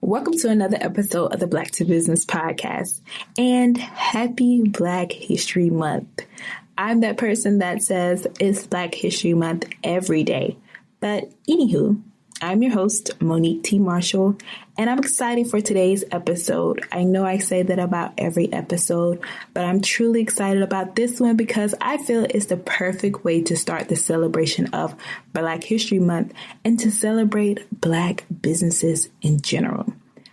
Welcome to another episode of the Black to Business podcast, and happy Black History Month. I'm that person that says it's Black History Month every day. But anywho, I'm your host, Monique T. Marshall, and I'm excited for today's episode. I know I say that about every episode, but I'm truly excited about this one because I feel it's the perfect way to start the celebration of Black History Month and to celebrate Black businesses in general.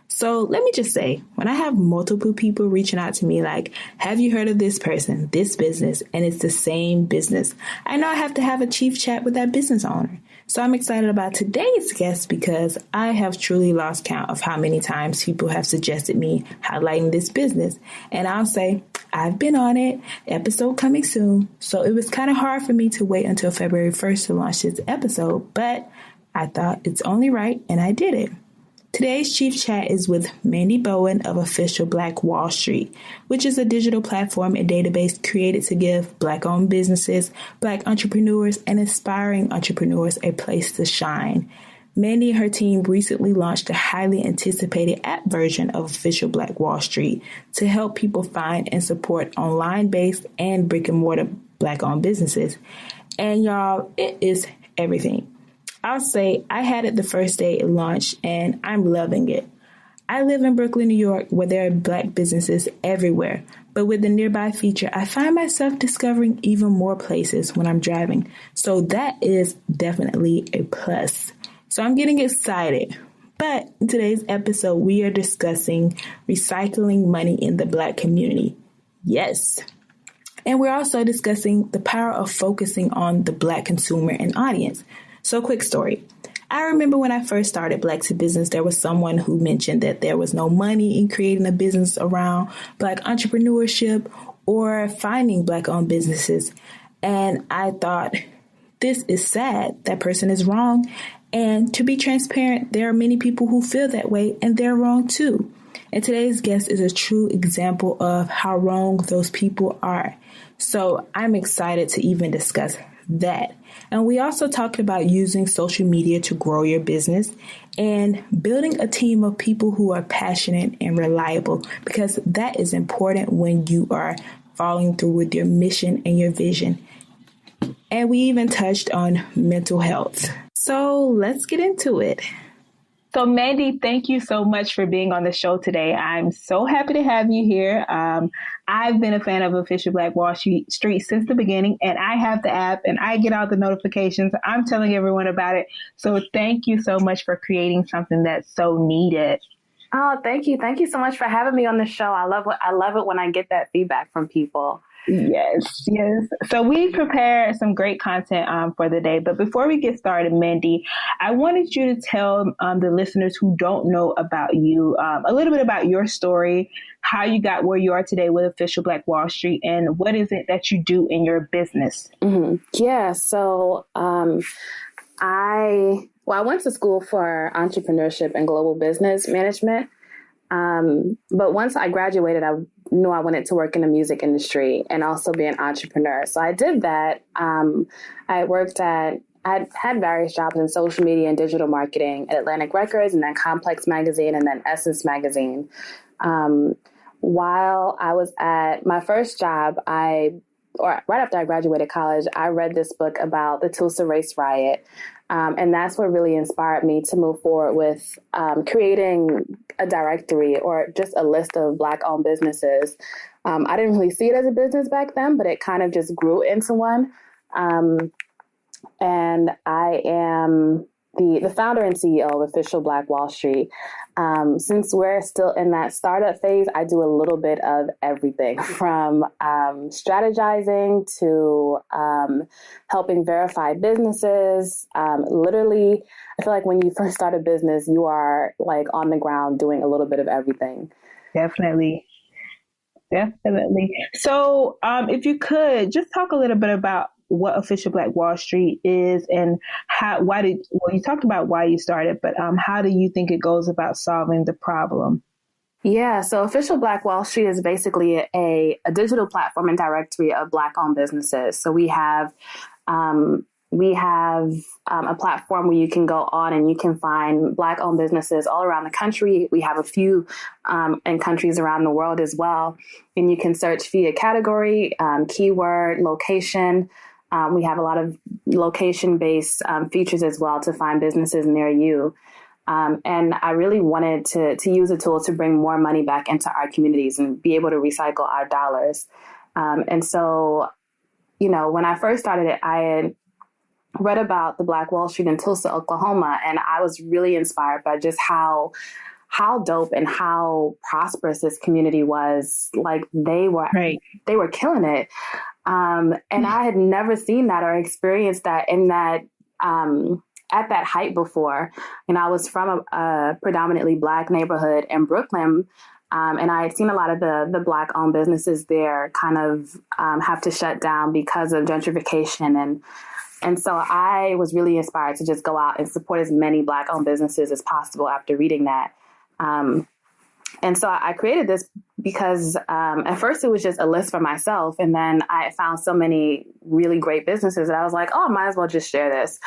So let me just say, when I have multiple people reaching out to me like, have you heard of this person, this business, and it's the same business, I know I have to have a chief chat with that business owner. So I'm excited about today's guest because I have truly lost count of how many times people have suggested me highlighting this business. And I'll say, I've been on it, episode coming soon. So it was kind of hard for me to wait until February 1st to launch this episode, but I thought it's only right and I did it. Today's Chief Chat is with Mandy Bowman of Official Black Wall Street, which is a digital platform and database created to give Black-owned businesses, Black entrepreneurs, and aspiring entrepreneurs a place to shine. Mandy and her team recently launched a highly anticipated app version of Official Black Wall Street to help people find and support online-based and brick-and-mortar Black-owned businesses. And y'all, it is everything. I'll say I had it the first day it launched and I'm loving it. I live in Brooklyn, New York, where there are Black businesses everywhere. But with the nearby feature, I find myself discovering even more places when I'm driving. So that is definitely a plus. So I'm getting excited. But in today's episode, we are discussing recycling money in the Black community. Yes. And we're also discussing the power of focusing on the Black consumer and audience. So quick story. I remember when I first started Black to Business, there was someone who mentioned that there was no money in creating a business around Black entrepreneurship or finding Black-owned businesses. And I thought, this is sad. That person is wrong. And to be transparent, there are many people who feel that way and they're wrong too. And today's guest is a true example of how wrong those people are. So I'm excited to even discuss that. And we also talked about using social media to grow your business and building a team of people who are passionate and reliable, because that is important when you are following through with your mission and your vision. And we even touched on mental health. So let's get into it. So Mandy, thank you so much for being on the show today. I'm so happy to have you here. I've been a fan of Official Black Wall Street since the beginning, and I have the app and I get all the notifications. I'm telling everyone about it. So thank you so much for creating something that's so needed. Oh, thank you. Thank you so much for having me on the show. I love it when I get that feedback from people. Yes. So we prepared some great content for the day. But before we get started, Mandy, I wanted you to tell the listeners who don't know about you a little bit about your story, how you got where you are today with Official Black Wall Street, and what is it that you do in your business? Mm-hmm. Yeah. So I went to school for entrepreneurship and global business management. But once I graduated, I knew I wanted to work in the music industry and also be an entrepreneur. So I did that. I had various jobs in social media and digital marketing at Atlantic Records and then Complex Magazine and then Essence Magazine. While I was at my first job, right after I graduated college, I read this book about the Tulsa Race Riot. And that's what really inspired me to move forward with creating a directory or just a list of Black-owned businesses. I didn't really see it as a business back then, but it kind of just grew into one. And I am the founder and CEO of Official Black Wall Street. Since we're still in that startup phase, I do a little bit of everything from strategizing to helping verify businesses. Literally, I feel like when you first start a business, you are like on the ground doing a little bit of everything. Definitely. So if you could just talk a little bit about what Official Black Wall Street is and you talked about why you started, but how do you think it goes about solving the problem? Yeah, so Official Black Wall Street is basically a digital platform and directory of Black-owned businesses. So we have we have a platform where you can go on and you can find Black-owned businesses all around the country. We have a few in countries around the world as well. And you can search via category, keyword, location. We have a lot of location-based features as well to find businesses near you. And I really wanted to use a tool to bring more money back into our communities and be able to recycle our dollars. And so, when I first started it, I had read about the Black Wall Street in Tulsa, Oklahoma, and I was really inspired by just how dope and how prosperous this community was. Like they were killing it. And I had never seen that or experienced that in that, at that height before. And I was from a predominantly Black neighborhood in Brooklyn. And I had seen a lot of the Black-owned businesses there kind of have to shut down because of gentrification. And so I was really inspired to just go out and support as many Black-owned businesses as possible after reading that. And so I created this because at first it was just a list for myself. And then I found so many really great businesses that I was like, oh, I might as well just share this.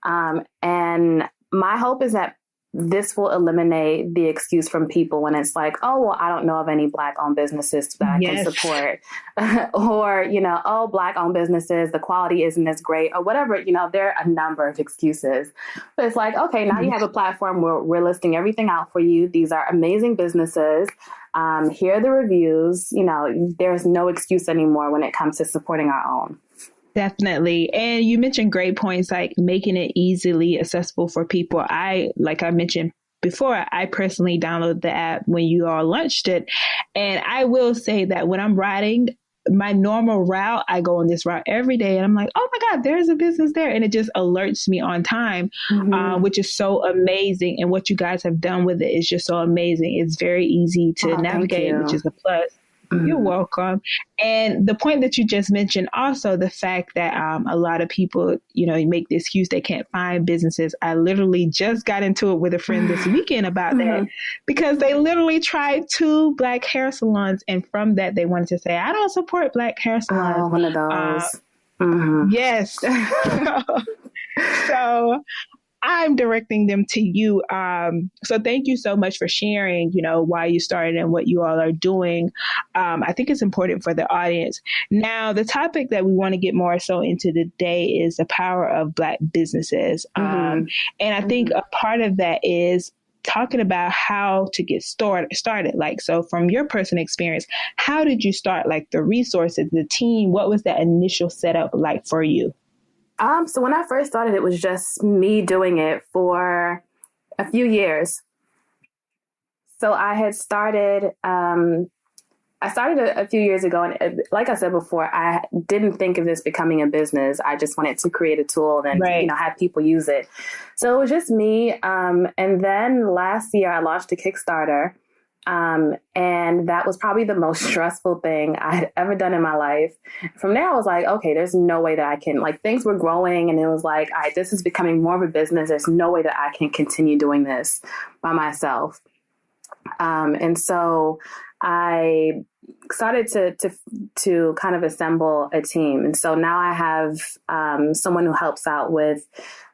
And my hope is that this will eliminate the excuse from people when it's like, oh, well, I don't know of any Black-owned businesses that I can support. Or, oh, Black-owned businesses, the quality isn't as great or whatever. There are a number of excuses. But it's like, okay, now you have a platform where we're listing everything out for you. These are amazing businesses. Here are the reviews. There's no excuse anymore when it comes to supporting our own. Definitely. And you mentioned great points, like making it easily accessible for people. Like I mentioned before, I personally downloaded the app when you all launched it. And I will say that when I'm riding my normal route, I go on this route every day and I'm like, oh my God, there's a business there. And it just alerts me on time, which is so amazing. And what you guys have done with it is just so amazing. It's very easy to navigate, which is a plus. You're welcome. And the point that you just mentioned, also the fact that a lot of people, make the excuse they can't find businesses. I literally just got into it with a friend this weekend about that because they literally tried 2 Black hair salons. And from that, they wanted to say, I don't support Black hair salons. Oh, one of those. Yes. So I'm directing them to you. So thank you so much for sharing, why you started and what you all are doing. I think it's important for the audience. Now, the topic that we want to get more so into today is the power of Black businesses. And I think a part of that is talking about how to get started. Like, so from your personal experience, how did you start? Like the resources, the team, what was that initial setup like for you? So when I first started, it was just me doing it for a few years. So I had started, a few years ago. And like I said before, I didn't think of this becoming a business. I just wanted to create a tool and, have people use it. So it was just me. And then last year I launched a Kickstarter. And that was probably the most stressful thing I had ever done in my life. From there, I was like, okay, there's no way that I can, things were growing and it was like, all right, this is becoming more of a business. There's no way that I can continue doing this by myself. And so I started to kind of assemble a team. And so now I have someone who helps out with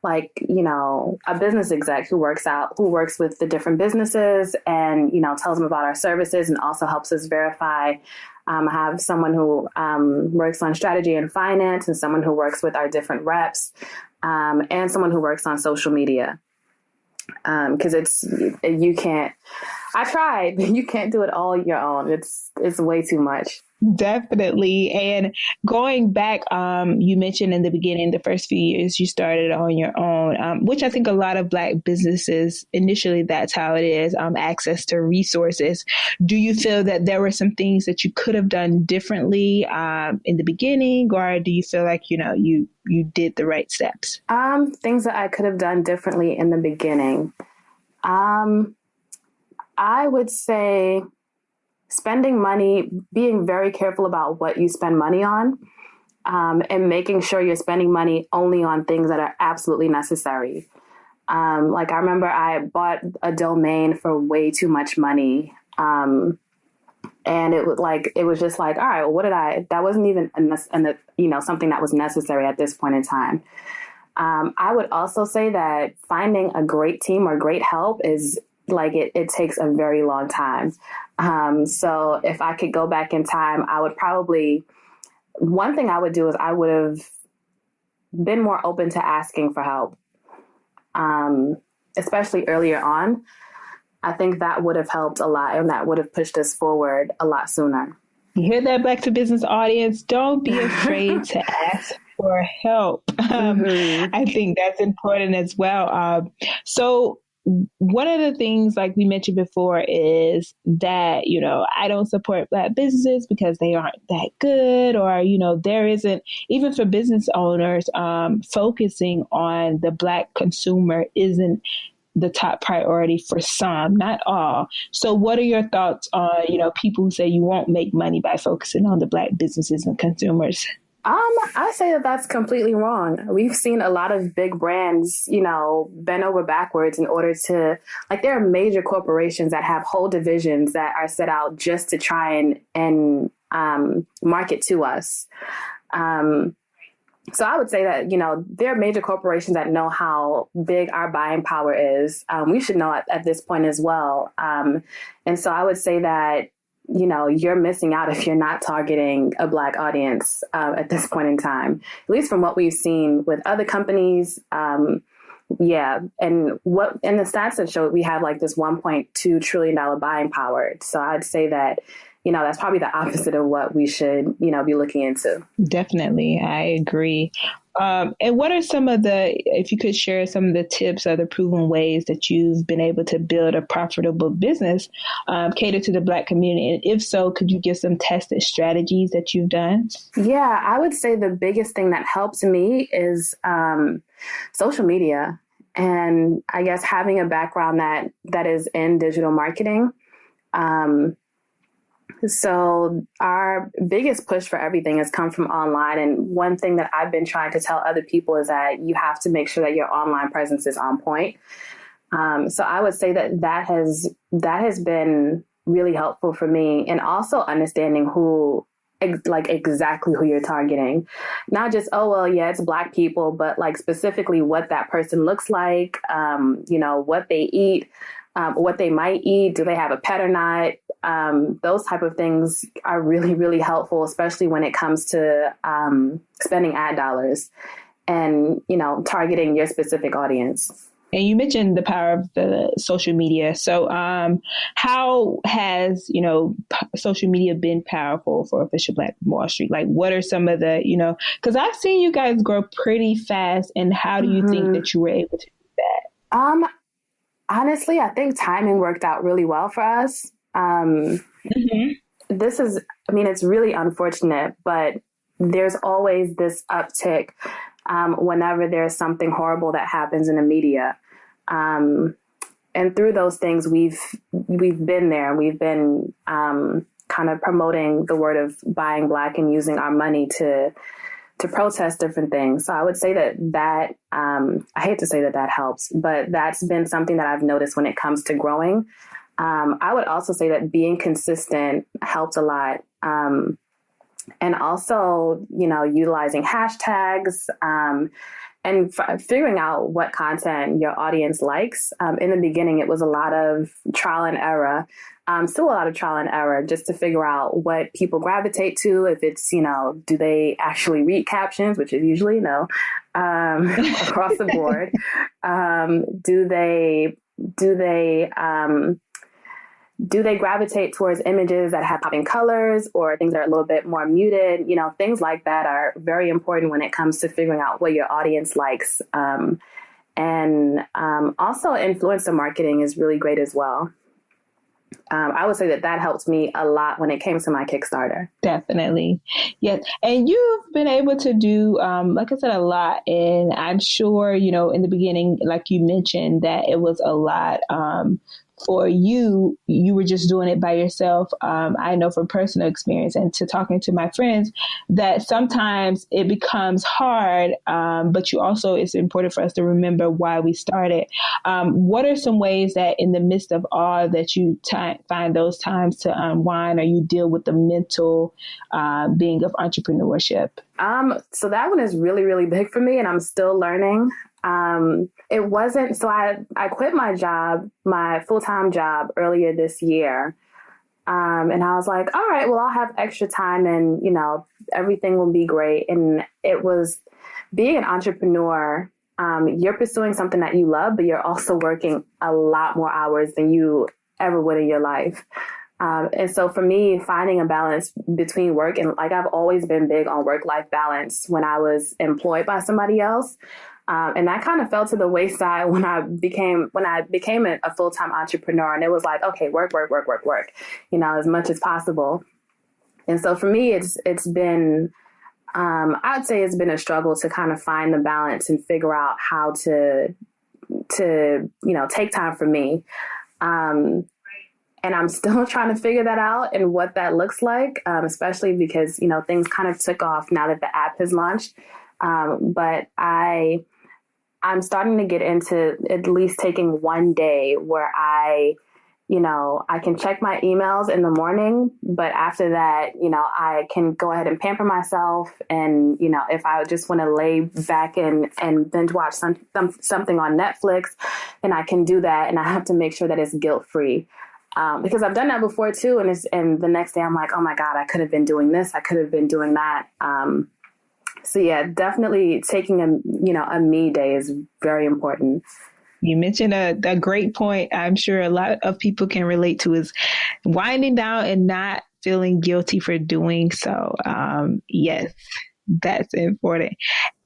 a business exec who works with the different businesses and, tells them about our services and also helps us verify. I have someone who works on strategy and finance and someone who works with our different reps and someone who works on social media. Because I tried, but you can't do it all on your own. It's way too much. Definitely. And going back, you mentioned in the beginning, the first few years you started on your own, which I think a lot of Black businesses, initially, that's how it is, access to resources. Do you feel that there were some things that you could have done differently in the beginning, or do you feel like, you did the right steps? Things that I could have done differently in the beginning. I would say spending money, being very careful about what you spend money on, and making sure you're spending money only on things that are absolutely necessary. I remember I bought a domain for way too much money. And it was just like, all right, well, that wasn't even, something that was necessary at this point in time. I would also say that finding a great team or great help is like it takes a very long time. So if I could go back in time, I would probably, one thing I would do is I would have been more open to asking for help, especially earlier on. I think that would have helped a lot, and that would have pushed us forward a lot sooner. You hear that, Black to Business audience? Don't be afraid to ask for help. I think that's important as well. So one of the things, like we mentioned before, is that, I don't support Black businesses because they aren't that good, or, there isn't, even for business owners, focusing on the Black consumer isn't the top priority for some, not all. So what are your thoughts on, people who say you won't make money by focusing on the Black businesses and consumers? I say that that's completely wrong. We've seen a lot of big brands, bend over backwards in order to, like, there are major corporations that have whole divisions that are set out just to try and market to us. So I would say that, there are major corporations that know how big our buying power is. We should know at this point as well. And so I would say that, you're missing out if you're not targeting a Black audience at this point in time, at least from what we've seen with other companies. Yeah. And the stats that show we have like this $1.2 trillion buying power. So I'd say that, that's probably the opposite of what we should, be looking into. Definitely. I agree. And what are some of if you could share some of the tips or the proven ways that you've been able to build a profitable business, cater to the Black community? And if so, could you give some tested strategies that you've done? Yeah, I would say the biggest thing that helps me is social media. And I guess having a background that is in digital marketing. So our biggest push for everything has come from online. And one thing that I've been trying to tell other people is that you have to make sure that your online presence is on point. So I would say that has been really helpful for me. And also understanding exactly who you're targeting, not just, it's Black people, but like specifically what that person looks like, what they eat, what they might eat. Do they have a pet or not? Those type of things are really, really helpful, especially when it comes to spending ad dollars and, targeting your specific audience. And you mentioned the power of the social media. So how has, social media been powerful for Official Black Wall Street? Like, what are some of the, because I've seen you guys grow pretty fast. And how do you think that you were able to do that? Honestly, I think timing worked out really well for us. This is, it's really unfortunate, but there's always this uptick whenever there's something horrible that happens in the media. And through those things, we've been there. We've been kind of promoting the word of buying Black and using our money to protest different things. So I would say that I hate to say that helps, but that's been something that I've noticed when it comes to growing. I would also say that being consistent helped a lot. And also, utilizing hashtags and figuring out what content your audience likes. In the beginning, it was a lot of trial and error, still a lot of trial and error, just to figure out what people gravitate to. If it's, do they actually read captions, which is usually no, across the board. Do they gravitate towards images that have popping colors or things that are a little bit more muted? Things like that are very important when it comes to figuring out what your audience likes. And also influencer marketing is really great as well. I would say that helped me a lot when it came to my Kickstarter. Definitely. Yes. And you've been able to do, like I said, a lot. And I'm sure, in the beginning, like you mentioned, that it was a lot for you, you were just doing it by yourself. I know from personal experience and to talking to my friends that sometimes it becomes hard, but you also, it's important for us to remember why we started. What are some ways that in the midst of all that you find those times to unwind, or you deal with the mental being of entrepreneurship? So that one is really, really big for me, and I'm still learning. It wasn't, so I quit my job, my full-time job earlier this year. And I was like, all right, well, I'll have extra time and, everything will be great. And it was being an entrepreneur. You're pursuing something that you love, but you're also working a lot more hours than you ever would in your life. And so for me, finding a balance between work and I've always been big on work-life balance when I was employed by somebody else. And that kind of fell to the wayside when I became a full-time entrepreneur, and it was like, okay, work, as much as possible. And so for me, it's been, I'd say it's been a struggle to kind of find the balance and figure out how to take time for me. And I'm still trying to figure that out and what that looks like, especially because, things kind of took off now that the app has launched. But I'm starting to get into at least taking one day where I can check my emails in the morning, but after that, I can go ahead and pamper myself. And, if I just want to lay back and binge watch something on Netflix, then I can do that. And I have to make sure that it's guilt-free. Because I've done that before too. And the next day I'm like, oh my God, I could have been doing this. I could have been doing that. So yeah, definitely taking a me day is very important. You mentioned a great point. I'm sure a lot of people can relate to is winding down and not feeling guilty for doing so. Yes, that's important.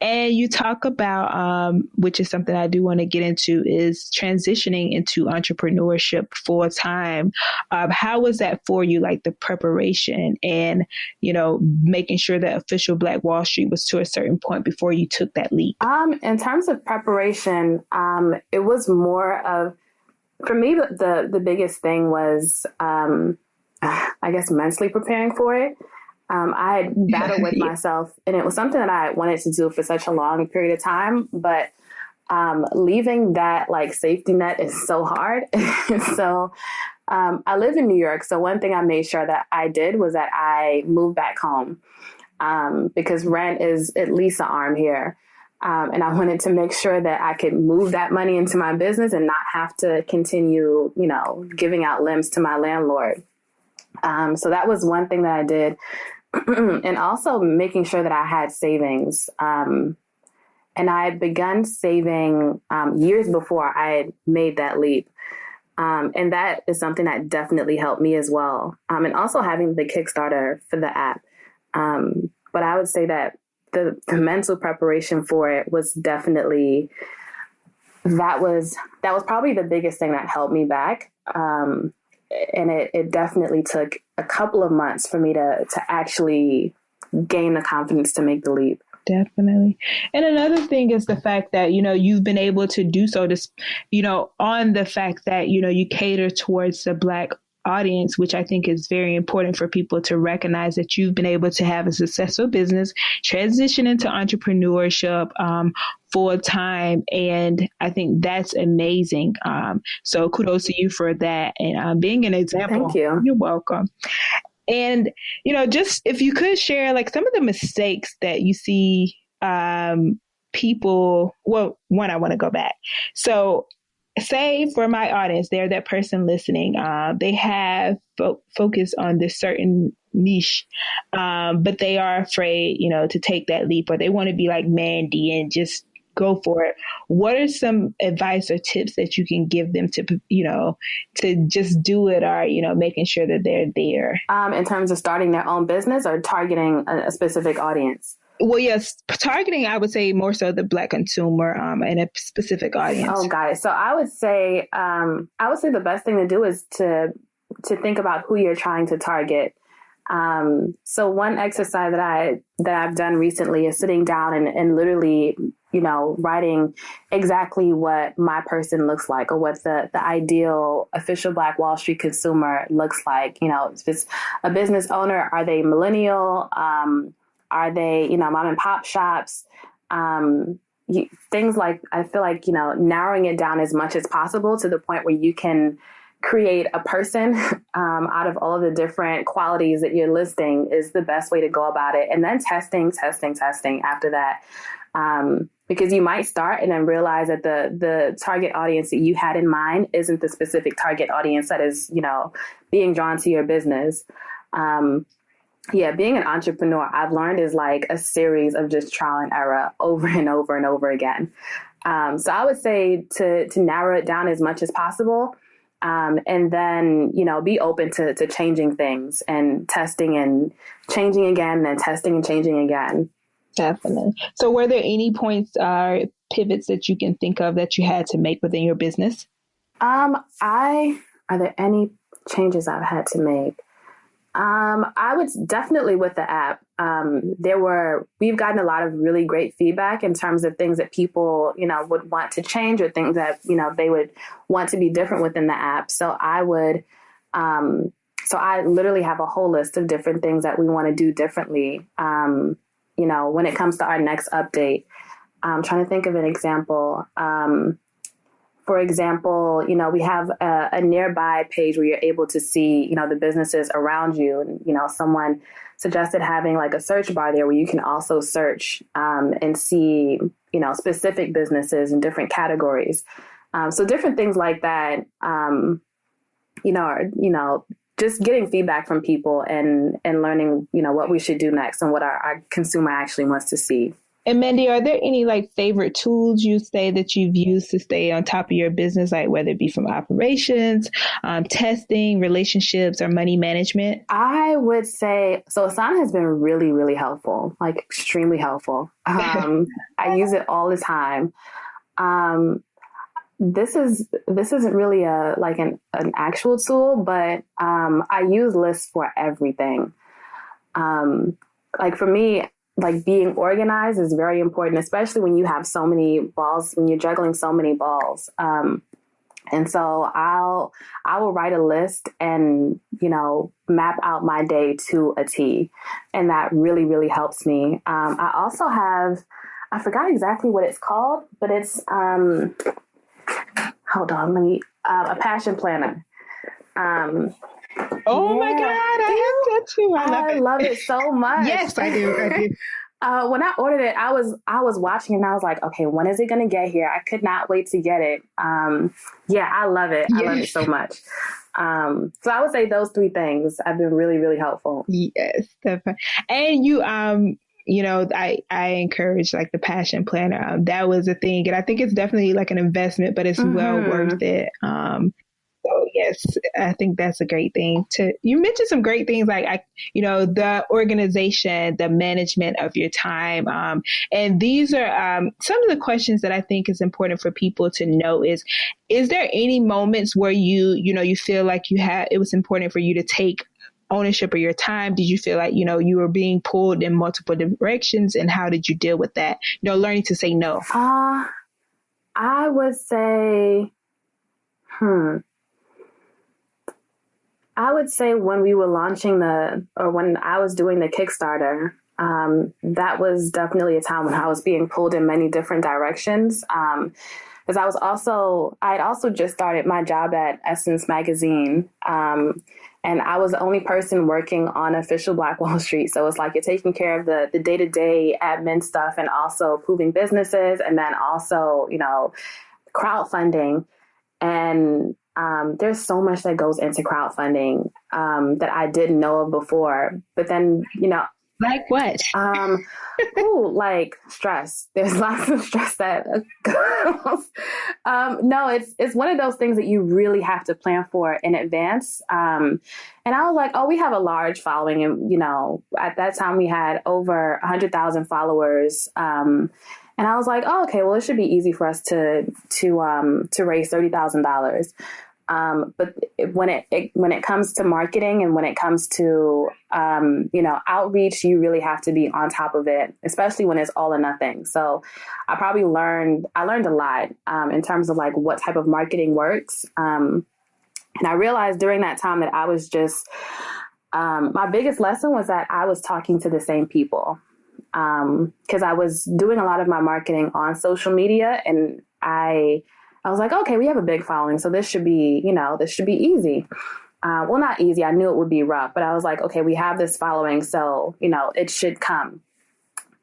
And you talk about, which is something I do want to get into, is transitioning into entrepreneurship full time. How was that for you? Like the preparation and, making sure that official Black Wall Street was to a certain point before you took that leap? In terms of preparation, it was more of, for me, the biggest thing was, I guess, mentally preparing for it. I had battled with myself, and it was something that I wanted to do for such a long period of time, but leaving that safety net is so hard. So I live in New York. So one thing I made sure that I did was that I moved back home because rent is at least an arm here. And I wanted to make sure that I could move that money into my business and not have to continue, giving out limbs to my landlord. So that was one thing that I did. And also making sure that I had savings. And I had begun saving years before I had made that leap. And that is something that definitely helped me as well. And also having the Kickstarter for the app. But I would say that the mental preparation for it was definitely, that was probably the biggest thing that held me back. And it definitely took a couple of months for me to actually gain the confidence to make the leap. Definitely. And another thing is the fact that, you've been able to do so, on the fact that, you cater towards the Black audience, which I think is very important for people to recognize that you've been able to have a successful business, transition into entrepreneurship full time. And I think that's amazing. So kudos to you for that. And being an example. Thank you. You're welcome. And, just if you could share some of the mistakes that you see people, well, one, I want to go back. So say for my audience, they're that person listening, they have focused on this certain niche, but they are afraid, to take that leap, or they want to be like Mandy and just go for it. What are some advice or tips that you can give them to, to just do it, or, making sure that they're there? In terms of starting their own business or targeting a specific audience? Well, yes, targeting, I would say more so the Black consumer and a specific audience. Oh, got it. So I would say the best thing to do is to think about who you're trying to target. So one exercise that I've done recently is sitting down and literally, writing exactly what my person looks like or what the ideal official Black Wall Street consumer looks like. If it's a business owner, are they millennial? Are they, mom and pop shops? Things like, I feel like, narrowing it down as much as possible to the point where you can create a person out of all of the different qualities that you're listing is the best way to go about it. And then testing after that. Because you might start and then realize that the target audience that you had in mind isn't the specific target audience that is, being drawn to your business. Being an entrepreneur, I've learned, is like a series of just trial and error over and over and over again. So I would say to narrow it down as much as possible. And then, be open to changing things and testing and changing again, and then testing and changing again. Definitely. So were there any points or pivots that you can think of that you had to make within your business? Are there any changes I've had to make? I would definitely with the app. We've gotten a lot of really great feedback in terms of things that people, would want to change or things that, they would want to be different within the app. So I literally have a whole list of different things that we want to do differently. When it comes to our next update, I'm trying to think of an example. For example, we have a nearby page where you're able to see, the businesses around you. And, someone suggested having like a search bar there where you can also search and see, specific businesses in different categories. So different things like that, just getting feedback from people and learning, what we should do next and what our consumer actually wants to see. And Mandy, are there any favorite tools you say that you've used to stay on top of your business, whether it be from operations, testing, relationships, or money management? I would say, so Asana has been really, really helpful, extremely helpful. I use it all the time. This isn't really an actual tool, but I use lists for everything. For me, being organized is very important, especially when you have so many balls, when you're juggling so many balls. And so I will write a list and, map out my day to a T. And that really, really helps me. I also have, I forgot exactly what it's called, but it's, hold on, a passion planner. Oh my God, I have that too. I love it so much. Yes, I do. When I ordered it, I was watching and I was like, okay, when is it going to get here? I could not wait to get it. I love it. I love it so much. So I would say those three things have been really, really helpful. Yes, definitely. And you, I encourage the passion planner. That was a thing. And I think it's definitely an investment, but it's well worth it. So yes, I think that's a great thing you mentioned some great things the organization, the management of your time. And these are some of the questions that I think is important for people to know is there any moments where you feel like it was important for you to take ownership of your time? Did you feel like, you were being pulled in multiple directions, and how did you deal with that? Learning to say no. I would say, I would say when we were launching when I was doing the Kickstarter, that was definitely a time when I was being pulled in many different directions. Because I had also just started my job at Essence Magazine. And I was the only person working on official Black Wall Street. So it's you're taking care of the day-to-day admin stuff and also approving businesses and then also, crowdfunding. And there's so much that goes into crowdfunding that I didn't know of before. But then, like what? Stress. There's lots of stress that goes. No, it's one of those things that you really have to plan for in advance. And I was like, oh, we have a large following, and at that time we had over 100,000 followers. And I was like, oh, okay, well, it should be easy for us to raise $30,000. But when it comes to marketing and when it comes to, outreach, you really have to be on top of it, especially when it's all or nothing. So I learned a lot, in terms of like what type of marketing works. And I realized during that time that I was just, my biggest lesson was that I was talking to the same people. Cause I was doing a lot of my marketing on social media, and I was like, okay, we have a big following, so this should be easy. Well, not easy. I knew it would be rough, but I was like, okay, we have this following, so, it should come.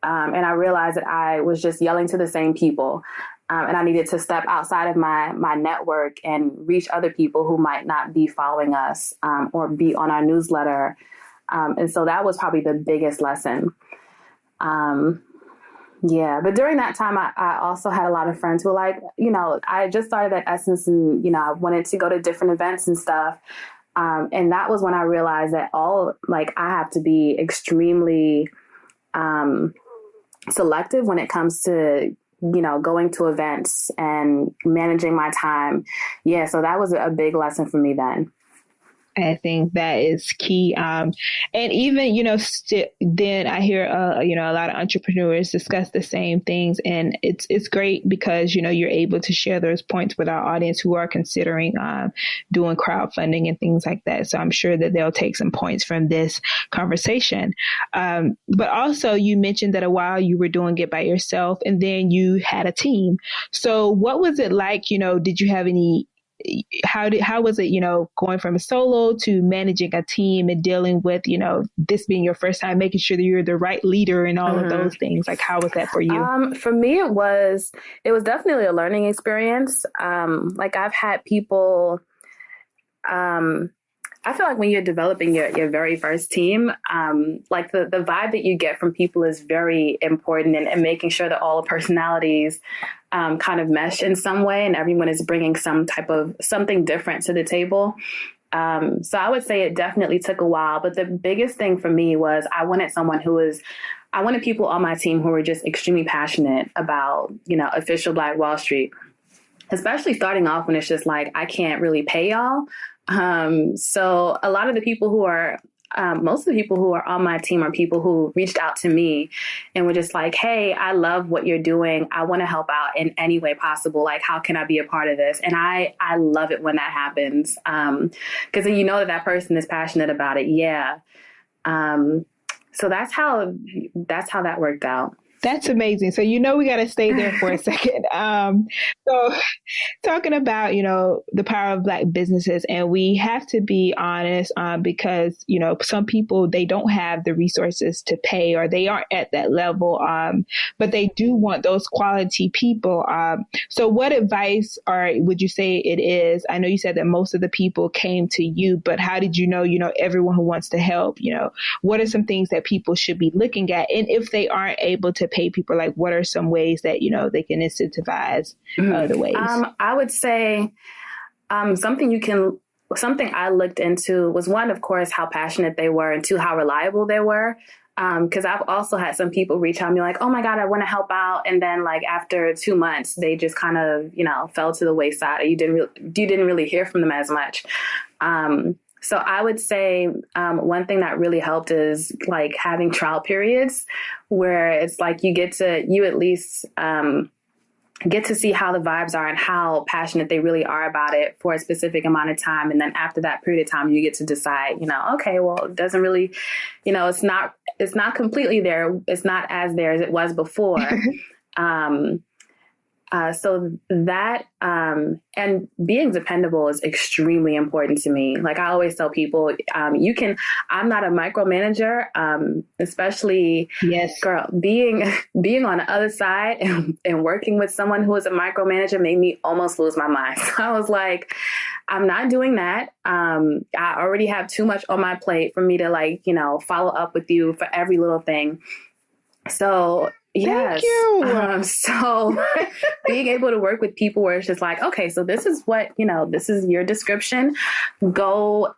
And I realized that I was just yelling to the same people. And I needed to step outside of my network and reach other people who might not be following us, or be on our newsletter. And so that was probably the biggest lesson. Yeah, but during that time, I also had a lot of friends who were like, I just started at Essence, and, I wanted to go to different events and stuff. And that was when I realized that I have to be extremely selective when it comes to, going to events and managing my time. Yeah, so that was a big lesson for me then. I think that is key. And even, then I hear, a lot of entrepreneurs discuss the same things, and it's great because, you're able to share those points with our audience who are considering, doing crowdfunding and things like that. So I'm sure that they'll take some points from this conversation. But also you mentioned that a while you were doing it by yourself, and then you had a team. So what was it like? Did you have how was it, going from a solo to managing a team and dealing with, this being your first time, making sure that you're the right leader and all of those things? Like, how was that for you? For me, it was definitely a learning experience. I've had people, I feel like when you're developing your very first team, the vibe that you get from people is very important, and making sure that all the personalities kind of mesh in some way, and everyone is bringing something different to the table. So I would say it definitely took a while, but the biggest thing for me was I wanted people on my team who were just extremely passionate about, official Black Wall Street, especially starting off when it's just like, I can't really pay y'all. So a lot of the people most of the people who are on my team are people who reached out to me and were just like, hey, I love what you're doing. I want to help out in any way possible. Like, how can I be a part of this? And I love it when that happens. 'Cause then that person is passionate about it. Yeah. So that's how that worked out. That's amazing. So, we got to stay there for a second. So talking about, the power of Black businesses, and we have to be honest, because, some people, they don't have the resources to pay, or they aren't at that level. But they do want those quality people. So what advice would you say it is? I know you said that most of the people came to you, but how did you know, everyone who wants to help, what are some things that people should be looking at? And if they aren't able to pay people, like, what are some ways that, they can incentivize other ways? I would say something I looked into was, one, of course, how passionate they were, and two, how reliable they were. Because I've also had some people reach out and be like, oh my God, I want to help out. And then after 2 months, they just kind of, fell to the wayside, or you didn't really hear from them as much. So I would say one thing that really helped is having trial periods where it's like you at least get to see how the vibes are and how passionate they really are about it for a specific amount of time. And then after that period of time, you get to decide, okay, well, it doesn't really, it's not completely there. It's not as there as it was before. So that, and being dependable is extremely important to me. Like I always tell people, I'm not a micromanager, especially yes, girl, being on the other side and working with someone who is a micromanager made me almost lose my mind. So I was like, I'm not doing that. I already have too much on my plate for me to follow up with you for every little thing. So yes. Thank you. So being able to work with people where it's just like, okay, so this is what, this is your description, go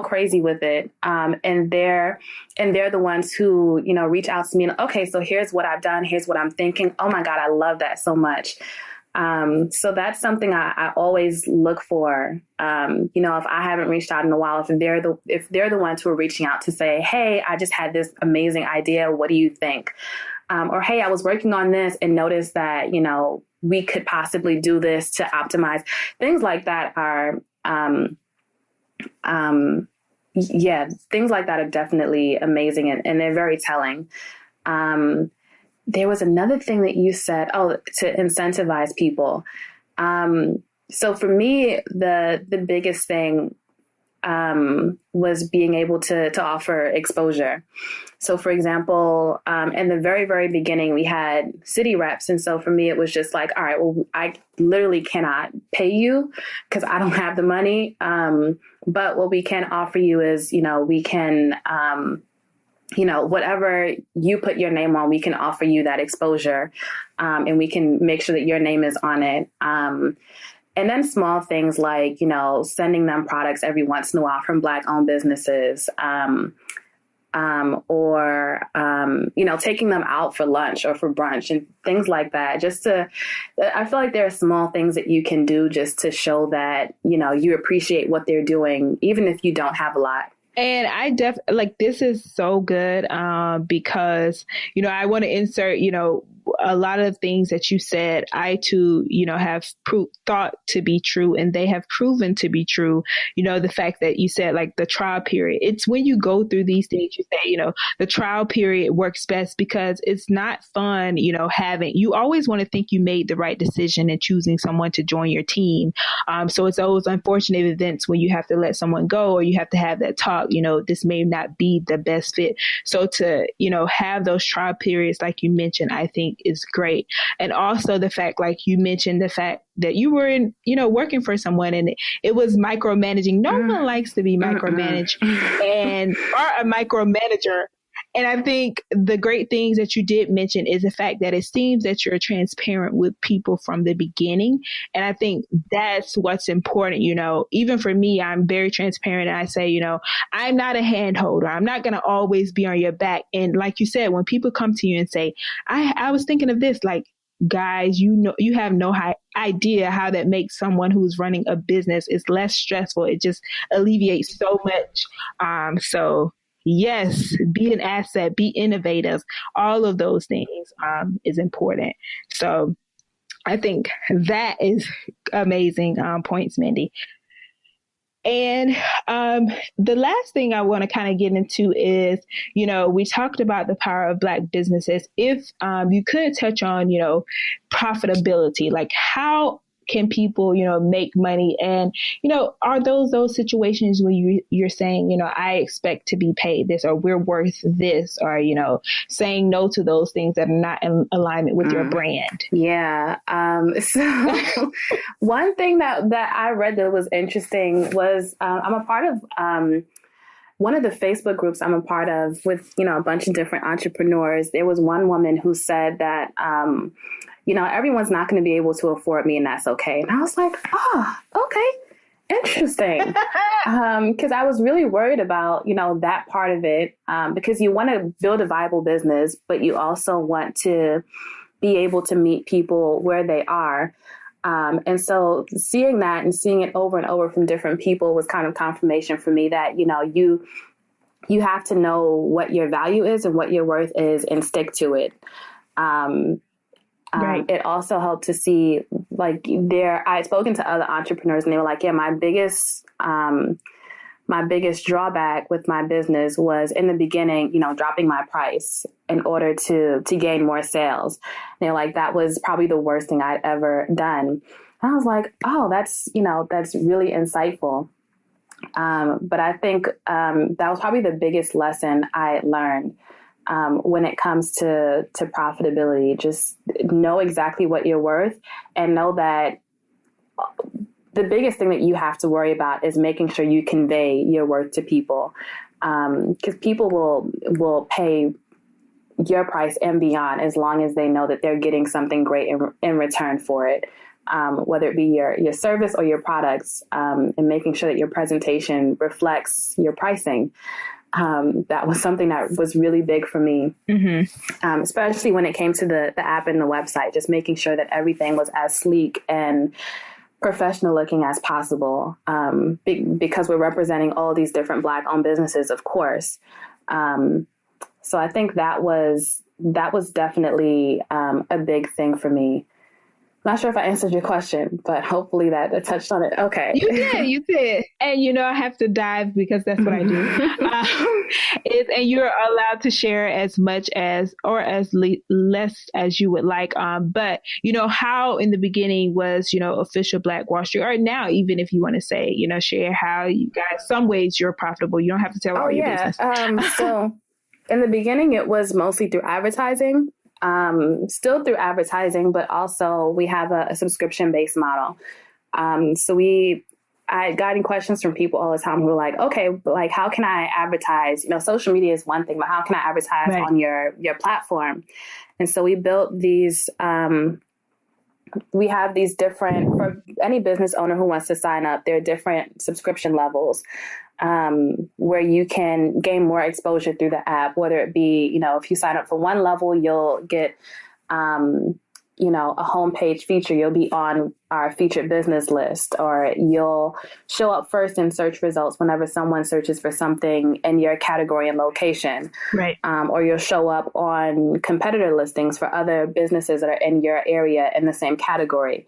crazy with it. And they're the ones who, reach out to me and, okay, so here's what I've done. Here's what I'm thinking. Oh my God, I love that so much. So that's something I always look for. If I haven't reached out in a while, if they're the ones who are reaching out to say, hey, I just had this amazing idea. What do you think? Or, hey, I was working on this and noticed that, we could possibly do this to optimize. Things like that are, things like that are definitely amazing, and they're very telling. There was another thing that you said, to incentivize people. So for me, the biggest thing was being able to offer exposure. So, for example, in the very, very beginning, we had city reps. And so for me, it was just like, all right, well, I literally cannot pay you because I don't have the money. But what we can offer you is, we can, whatever you put your name on, we can offer you that exposure, and we can make sure that your name is on it. And then small things like, sending them products every once in a while from Black-owned businesses, or taking them out for lunch or for brunch and things like that. I feel like there are small things that you can do just to show that, you appreciate what they're doing, even if you don't have a lot. And I this is so good because, I want to insert, a lot of things that you said, I too, have thought to be true, and they have proven to be true. The fact that you said like the trial period, it's when you go through these things, you say, the trial period works best because it's not fun, you always want to think you made the right decision in choosing someone to join your team. So it's those unfortunate events when you have to let someone go or you have to have that talk, this may not be the best fit. So to, have those trial periods, like you mentioned, I think is great. And also the fact, like you mentioned, the fact that you were in, working for someone and it was micromanaging. No one likes to be micromanaged and are a micromanager. And I think the great things that you did mention is the fact that it seems that you're transparent with people from the beginning. And I think that's what's important. Even for me, I'm very transparent. And I say, I'm not a hand holder. I'm not going to always be on your back. And like you said, when people come to you and say, I was thinking of this, like, guys, you have no idea how that makes someone who's running a business is less stressful. It just alleviates so much. So yes, be an asset, be innovative. All of those things is important. So I think that is amazing points, Mandy. And the last thing I want to kind of get into is, we talked about the power of Black businesses. If you could touch on, profitability, like how can people, make money? And, are those situations where you're saying, I expect to be paid this, or we're worth this, or, saying no to those things that are not in alignment with your brand? Yeah. So one thing that I read that was interesting was I'm a part of one of the Facebook groups I'm a part of with, a bunch of different entrepreneurs. There was one woman who said that, everyone's not going to be able to afford me, and that's okay. And I was like, okay, interesting. Because I was really worried about, that part of it, because you want to build a viable business, but you also want to be able to meet people where they are. And so seeing that and seeing it over and over from different people was kind of confirmation for me that, you have to know what your value is and what your worth is and stick to it. Right. It also helped to see, like, I had spoken to other entrepreneurs and they were like, yeah, my biggest drawback with my business was in the beginning, dropping my price in order to gain more sales. And they're like, that was probably the worst thing I'd ever done. And I was like, oh, that's really insightful. But I think that was probably the biggest lesson I learned. When it comes to profitability, just know exactly what you're worth and know that the biggest thing that you have to worry about is making sure you convey your worth to people. Because people will pay your price and beyond as long as they know that they're getting something great in return for it. Whether it be your service or your products, and making sure that your presentation reflects your pricing. That was something that was really big for me, especially when it came to the app and the website, just making sure that everything was as sleek and professional looking as possible, because we're representing all these different Black-owned businesses, of course. So I think that was definitely a big thing for me. Not sure if I answered your question, but hopefully that touched on it. Okay. You did. And, I have to dive because that's what I do. And you're allowed to share as much as, or as less as you would like. But, how in the beginning was, Official Black Wall Street, or now, even if you want to say, share how you guys, some ways you're profitable. You don't have to tell all your business. So in the beginning, it was mostly through advertising. Still through advertising, but also we have a subscription-based model. I got questions from people all the time who were like, okay, like, how can I advertise? Social media is one thing, but how can I advertise on your platform? And so we built these, we have these different, for any business owner who wants to sign up, there are different subscription levels. Where you can gain more exposure through the app, whether it be, if you sign up for one level, you'll get, a homepage feature. You'll be on our featured business list, or you'll show up first in search results whenever someone searches for something in your category and location. Right. Or you'll show up on competitor listings for other businesses that are in your area in the same category.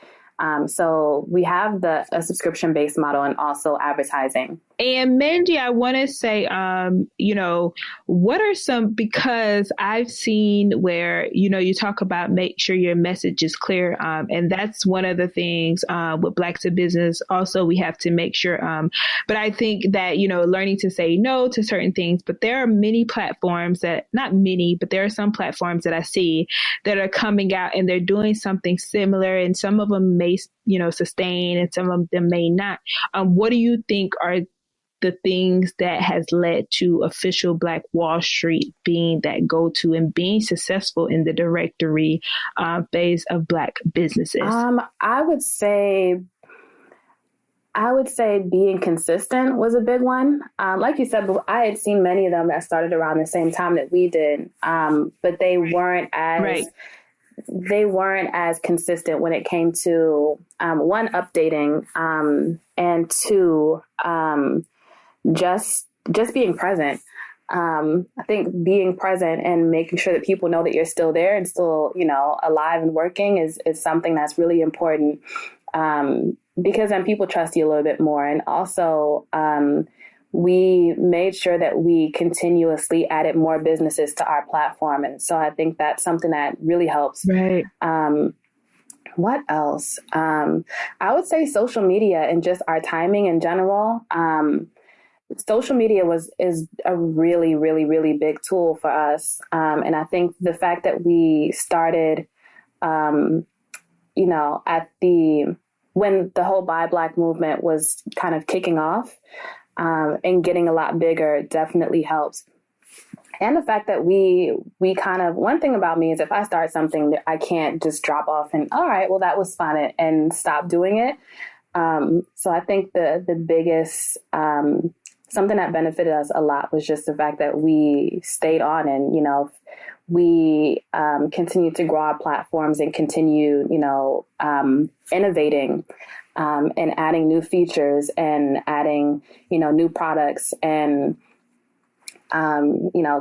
So we have a subscription-based model and also advertising. And Mandy, I want to say, what are some, because I've seen where, you talk about make sure your message is clear. And that's one of the things with Black to Business. Also, we have to make sure. But I think that, learning to say no to certain things. But there are many platforms not many, but there are some platforms that I see that are coming out and they're doing something similar. And some of them may, sustain, and some of them may not. What do you think are the things that has led to Official Black Wall Street being that go-to and being successful in the directory phase of Black businesses? I would say being consistent was a big one. Like you said, I had seen many of them that started around the same time that we did, but they weren't as they weren't as consistent when it came to one, updating, and two, just being present. I think being present and making sure that people know that you're still there and still, alive and working is something that's really important, because then people trust you a little bit more. And also, we made sure that we continuously added more businesses to our platform. And so I think that's something that really helps. Right. What else? I would say social media and just our timing in general. Social media is a really, really, really big tool for us. And I think the fact that we started, when the whole Buy Black movement was kind of kicking off, and getting a lot bigger definitely helps. And the fact that we kind of, one thing about me is if I start something, I can't just drop off and, all right, well, that was fun, and stop doing it. So I think the biggest, something that benefited us a lot was just the fact that we stayed on and, we continued to grow our platforms and continue, innovating, and adding new features and adding, new products and,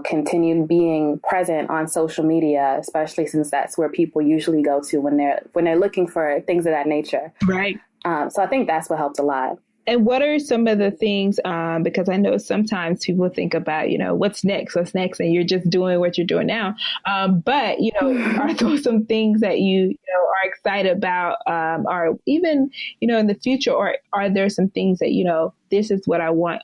continue being present on social media, especially since that's where people usually go to when they're looking for things of that nature. Right. So I think that's what helped a lot. And what are some of the things, because I know sometimes people think about, what's next, and you're just doing what you're doing now. But, are those some things that you are excited about, or even, in the future, or are there some things that, this is what I want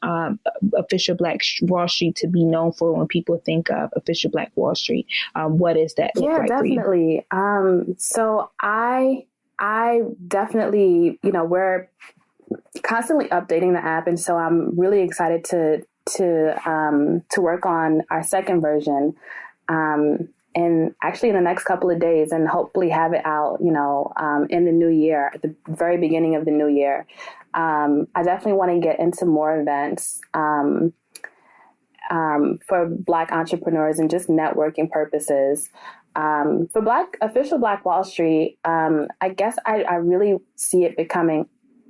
Official Black Wall Street to be known for when people think of Official Black Wall Street? What is that look like definitely. For you? So I definitely, we're constantly updating the app, and so I'm really excited to work on our second version, and actually in the next couple of days, and hopefully have it out, in the new year, at the very beginning of the new year. I definitely want to get into more events. for Black entrepreneurs and just networking purposes. For official Black Wall Street, I guess I really see it becoming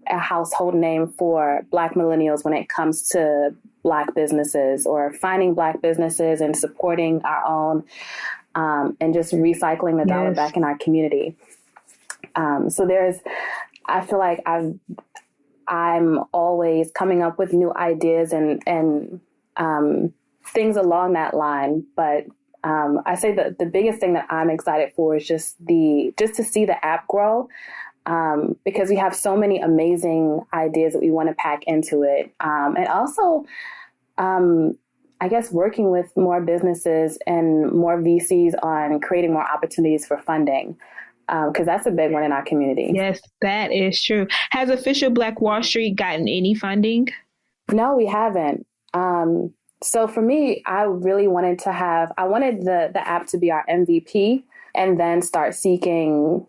a household name for Black millennials when it comes to Black businesses, or finding Black businesses and supporting our own, and just recycling the dollar back in our community. So I feel like I'm always coming up with new ideas and things along that line. But I say that the biggest thing that I'm excited for is just to see the app grow, because we have so many amazing ideas that we want to pack into it. And also, I guess, working with more businesses and more VCs on creating more opportunities for funding. Because that's a big one in our community. Yes, that is true. Has official Black Wall Street gotten any funding? No, we haven't. So for me, I really wanted the app to be our MVP, and then start seeking,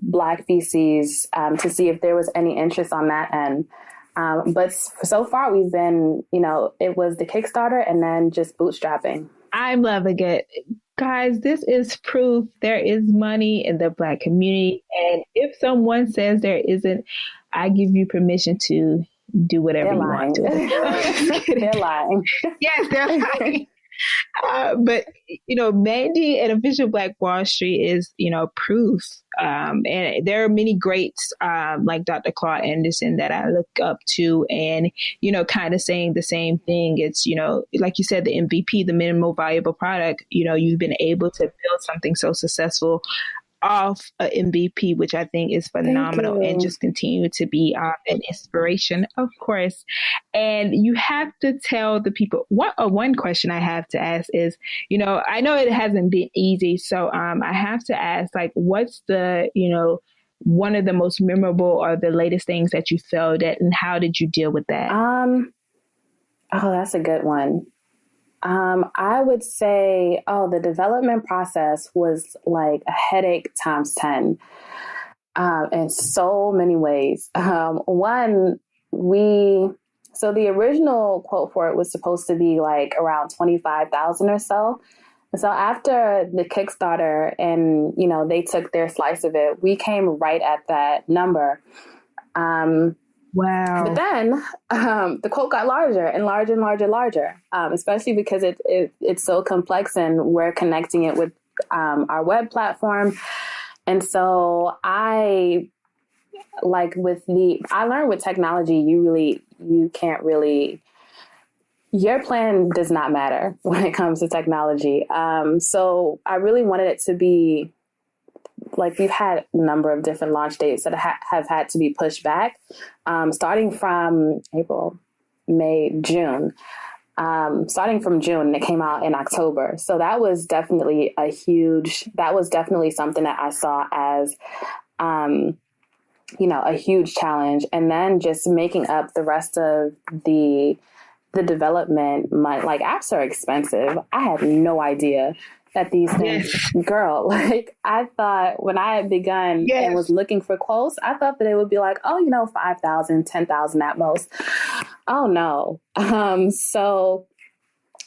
Black VCs to see if there was any interest on that end. But so far we've been, it was the Kickstarter and then just bootstrapping. I'm loving it. Guys, this is proof there is money in the Black community. And if someone says there isn't, I give you permission to do whatever you want to. They're lying. Yes, they're lying. But, Mandy and official Black Wall Street is, proof. And there are many greats like Dr. Claude Anderson that I look up to, and, kind of saying the same thing. It's, like you said, the MVP, the minimal viable product, you've been able to build something so successful off a MVP, which I think is phenomenal, and just continue to be an inspiration, of course. And you have to tell the people, one question I have to ask is, I know it hasn't been easy. So I have to ask, like, what's the, one of the most memorable or the latest things that you failed at, and how did you deal with that? Oh, that's a good one. I would say, the development process was like a headache times 10, in so many ways. So the original quote for it was supposed to be like around 25,000 or so. And so after the Kickstarter and, they took their slice of it, we came right at that number. Wow. But then the quote got larger and larger and larger and larger, especially because it's so complex and we're connecting it with our web platform. And so I learned with technology, you can't really, your plan does not matter when it comes to technology. So I really wanted it to be, like, we've had a number of different launch dates that have had to be pushed back, starting from April, May, June. Starting from June, and it came out in October. So that was definitely something that I saw as, a huge challenge. And then just making up the rest of the development money. Like, apps are expensive. I had no idea that these things, girl, like, I thought when I had begun and was looking for quotes, I thought that it would be like, 5,000, 10,000 at most. Oh no. So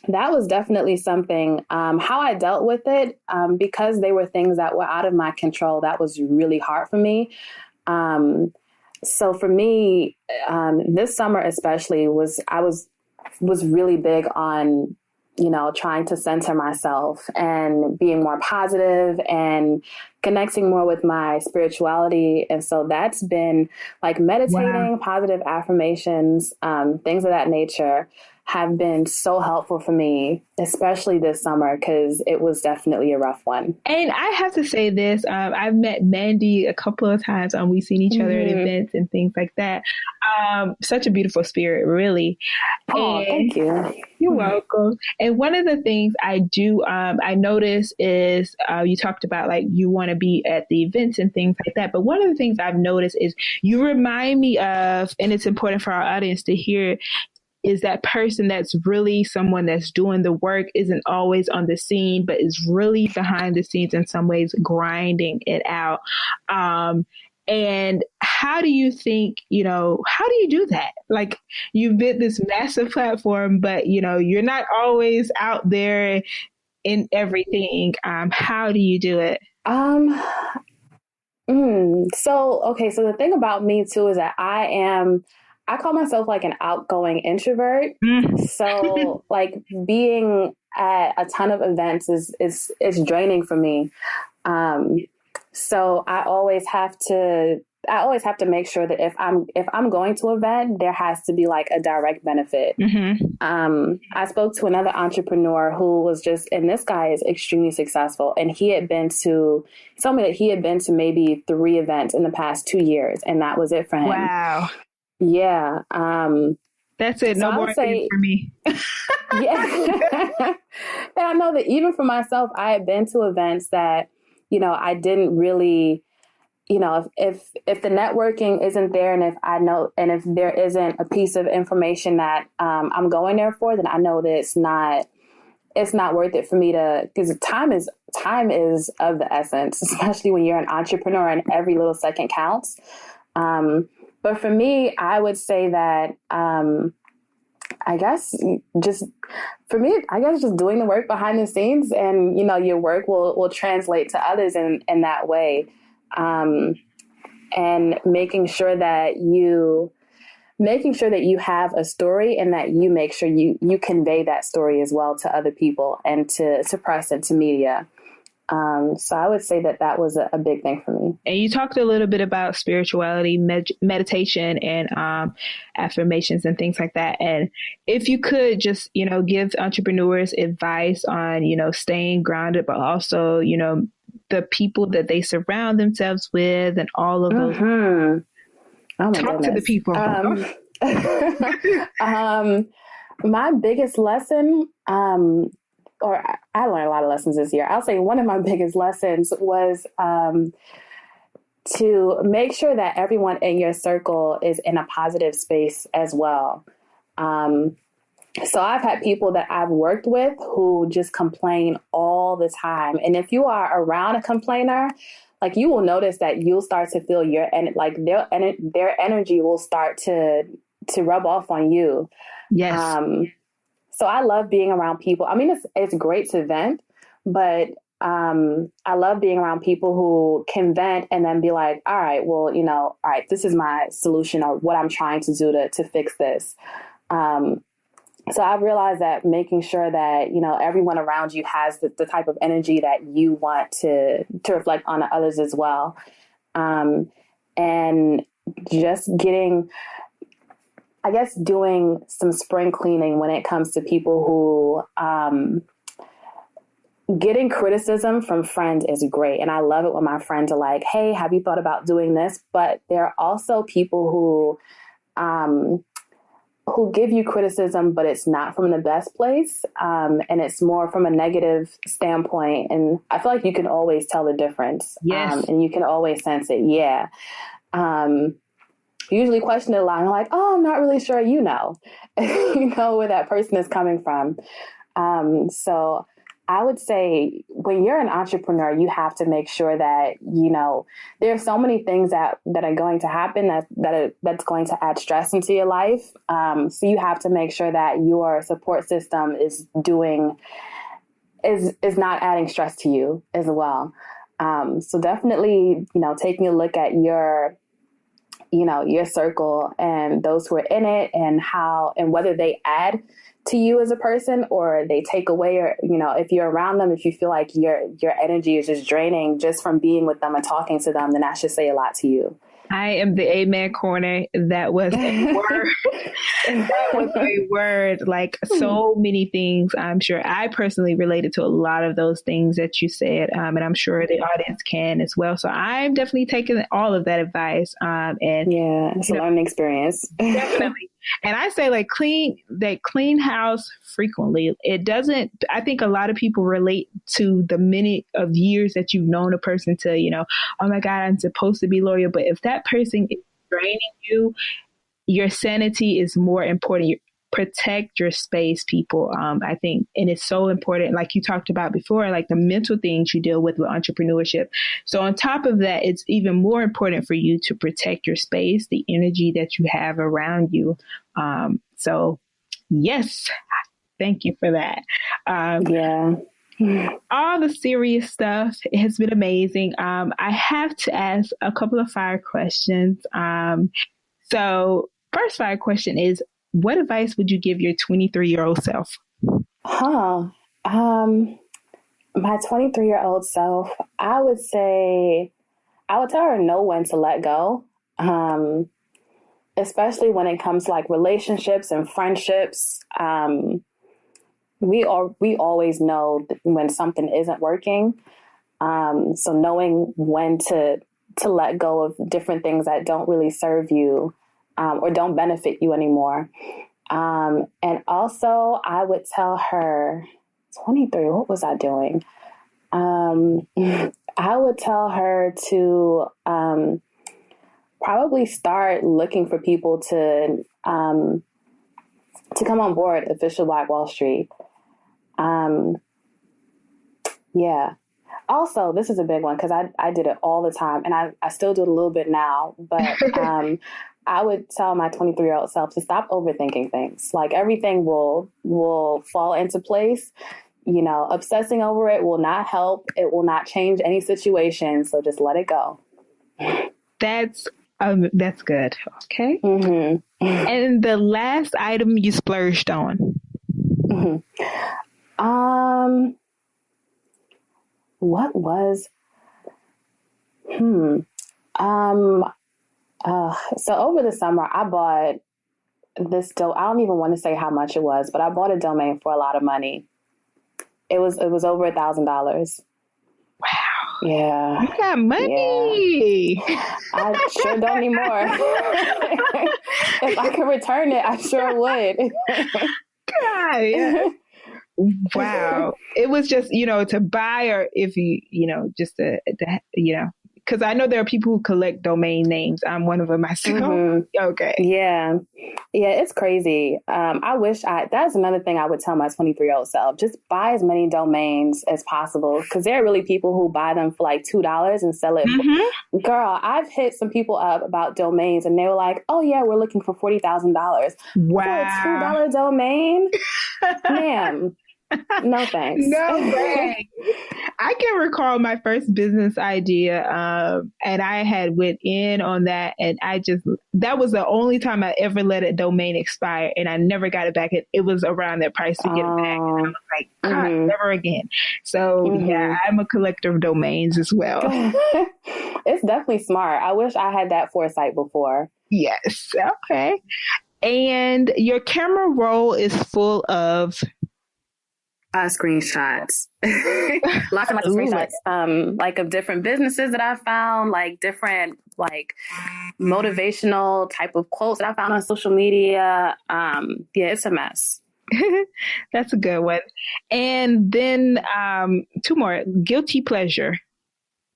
that was definitely something, how I dealt with it, because they were things that were out of my control. That was really hard for me. So for me, this summer especially was really big on, trying to center myself and being more positive and connecting more with my spirituality. And so that's been like meditating, positive affirmations, things of that nature have been so helpful for me, especially this summer, because it was definitely a rough one. And I have to say this, I've met Mandy a couple of times. We've seen each other at events and things like that. Such a beautiful spirit, really. Oh, thank you. You're welcome. And one of the things I do, I notice is you talked about, like, you want to be at the events and things like that. But one of the things I've noticed is you remind me of, and it's important for our audience to hear, is that person that's really someone that's doing the work, isn't always on the scene, but is really behind the scenes in some ways, grinding it out. And how do you think, how do you do that? Like, you've built this massive platform, but, you're not always out there in everything. How do you do it? So the thing about me too is that I call myself like an outgoing introvert. So like being at a ton of events is draining for me. So I always have to make sure that if I'm going to an event, there has to be like a direct benefit. I spoke to another entrepreneur who was and this guy is extremely successful, and he told me that he had been to maybe 3 events in the past 2 years, and that was it for him. Wow. Yeah. That's it. No more things for me. Yeah. And I know that even for myself, I had been to events that, I didn't really, if the networking isn't there, and if there isn't a piece of information that I'm going there for, then I know that it's not worth it for me because time is of the essence, especially when you're an entrepreneur and every little second counts. But for me, I would say that, I guess just doing the work behind the scenes, and, your work will translate to others in that way. And making sure that you have a story, and that you make sure you convey that story as well to other people and to press and to media. So I would say that was a big thing for me. And you talked a little bit about spirituality, meditation, and affirmations and things like that. And if you could just, give entrepreneurs advice on, staying grounded, but also, the people that they surround themselves with and all of those. Oh my Talk goodness. to the people. My biggest lesson, or I learned a lot of lessons this year. I'll say one of my biggest lessons was to make sure that everyone in your circle is in a positive space as well. So I've had people that I've worked with who just complain all the time. And if you are around a complainer, like, you will notice that you'll start to feel their energy will start to rub off on you. Yes. So I love being around people. I mean, it's great to vent, but I love being around people who can vent and then be like, all right, well, all right, this is my solution, or what I'm trying to do to fix this. So I've realized that making sure that, everyone around you has the type of energy that you want to reflect on others as well. And just doing some spring cleaning when it comes to people who, getting criticism from friends is great. And I love it when my friends are like, hey, have you thought about doing this? But there are also people who give you criticism, but it's not from the best place. And it's more from a negative standpoint. And I feel like you can always tell the difference. Yes. And you can always sense it. Yeah. Usually question it a lot. I'm like, oh, I'm not really sure, where that person is coming from. So I would say when you're an entrepreneur, you have to make sure that, there are so many things that are going to happen that's going to add stress into your life. So you have to make sure that your support system is not adding stress to you as well. So definitely, taking a look at your circle and those who are in it, and whether they add to you as a person or they take away, or, if you're around them, if you feel like your energy is just draining just from being with them and talking to them, then that should say a lot to you. I am the amen corner. That was a word. That was a word. Like, so many things. I'm sure I personally related to a lot of those things that you said, and I'm sure the audience can as well. So I'm definitely taking all of that advice. And it's a learning experience. Definitely. And I say, like, clean house frequently. It doesn't, I think a lot of people relate to the minute of years that you've known a person to, oh my God, I'm supposed to be loyal. But if that person is draining you, your sanity is more important. protect your space, people. I think, and it's so important, like you talked about before, like the mental things you deal with entrepreneurship. So on top of that, it's even more important for you to protect your space, the energy that you have around you. So yes, thank you for that. Yeah. All the serious stuff, it has been amazing. I have to ask a couple of fire questions. So first fire question is, what advice would you give your 23-year-old self? My 23-year-old self, I would tell her know when to let go. Especially when it comes to like relationships and friendships. We always know when something isn't working. So knowing when to let go of different things that don't really serve you, or don't benefit you anymore. And also I would tell her, 23, what was I doing? I would tell her to, probably start looking for people to come on board Official Black Wall Street. Yeah. Also, this is a big one because I did it all the time, and I still do it a little bit now. But I would tell my 23-year-old self to stop overthinking things. Like everything will fall into place. You know, obsessing over it will not help. It will not change any situation. So just let it go. That's good. Okay. Mm-hmm. And the last item you splurged on? Mm-hmm. What was? So over the summer, I bought this I don't even want to say how much it was, but I bought a domain for a lot of money. It was over $1,000. Wow. Yeah. You got money. Yeah. I sure don't need more. If I could return it, I sure would. God, yeah. Wow. It was just, to buy, or if just to because I know there are people who collect domain names. I'm one of them myself. Mm-hmm. Okay. Yeah. Yeah, it's crazy. That's another thing I would tell my 23-year-old self. Just buy as many domains as possible, because there are really people who buy them for like $2 and sell it. Mm-hmm. Girl, I've hit some people up about domains and they were like, oh yeah, we're looking for $40,000. Wow. For a $2 domain? Ma'am. No thanks. No way. I can recall my first business idea, and I had went in on that, and that was the only time I ever let a domain expire, and I never got it back. It was around that price to get it back, and I was like, God, never again. So yeah, I'm a collector of domains as well. It's definitely smart. I wish I had that foresight before. Yes. Okay. And your camera roll is full of screenshots. Lots and lots of screenshots. Like of different businesses that I found, like different motivational type of quotes that I found on social media. Yeah, it's a mess. That's a good one. And then two more. Guilty pleasure.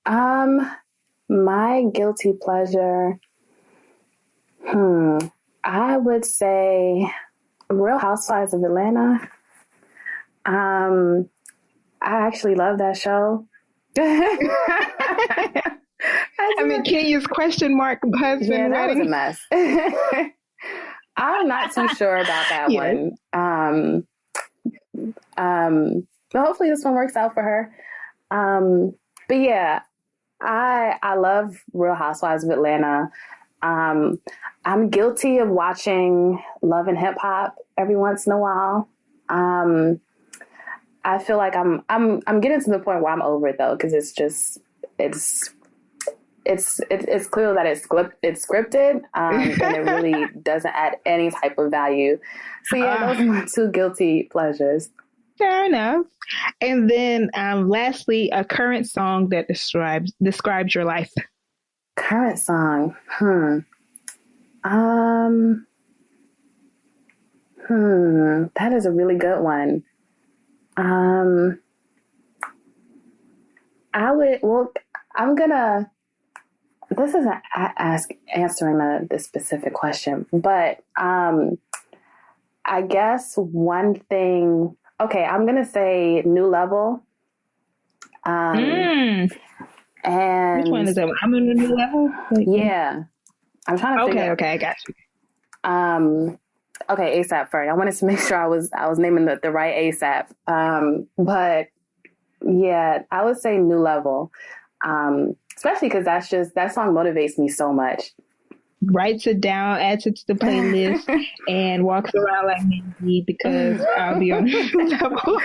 My guilty pleasure. I would say Real Housewives of Atlanta. I actually love that show. I mean, Kenya's question mark husband. Yeah, that wedding. was a mess. I'm not too sure about that one. But hopefully this one works out for her. But yeah, I love Real Housewives of Atlanta. I'm guilty of watching Love and Hip Hop every once in a while. I feel like I'm getting to the point where I'm over it though, because it's clear that it's scripted, and it really doesn't add any type of value. So yeah, those are my two guilty pleasures. Fair enough. And then lastly, a current song that describes your life. Current song. That is a really good one. This isn't answering the specific question, but I I guess one thing, okay, I'm going to say New Level. And which one is that? I'm in a New Level? Yeah. I'm trying to figure. Okay, I got you. Okay, ASAP first. I wanted to make sure I was naming the right ASAP. But yeah, I would say New Level. Especially because that song motivates me so much. Writes it down, adds it to the playlist, and walks around like Mandy because I'll be on a new level.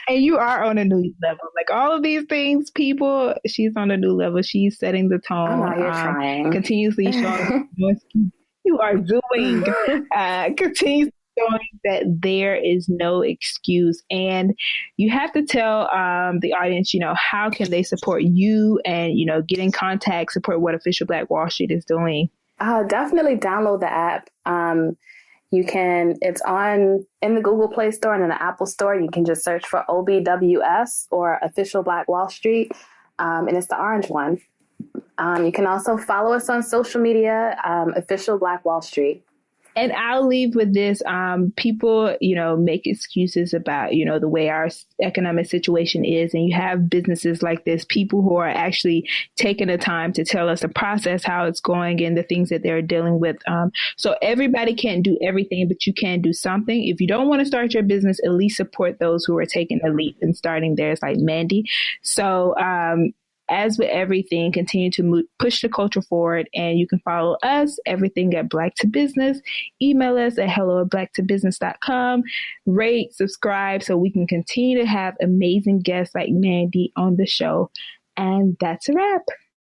And you are on a new level. Like all of these things, people, she's on a new level. She's setting the tone. I'm out here trying. Continuously showing you are doing. Continuously showing that there is no excuse. And you have to tell the audience, how can they support you and, get in contact, support what Official Black Wall Street is doing. Definitely download the app. It's in the Google Play Store and in the Apple Store. You can just search for OBWS or Official Black Wall Street. And it's the orange one. You can also follow us on social media, Official Black Wall Street. And I'll leave with this. People, make excuses about, the way our economic situation is. And you have businesses like this, people who are actually taking the time to tell us the process, how it's going and the things that they're dealing with. So everybody can't do everything, but you can do something. If you don't want to start your business, at least support those who are taking the leap and starting theirs, like Mandy. So, as with everything, continue to push the culture forward, and you can follow us, everything at Black to Business. Email us at hello@blacktobusiness.com. Rate, subscribe, so we can continue to have amazing guests like Mandy on the show. And that's a wrap.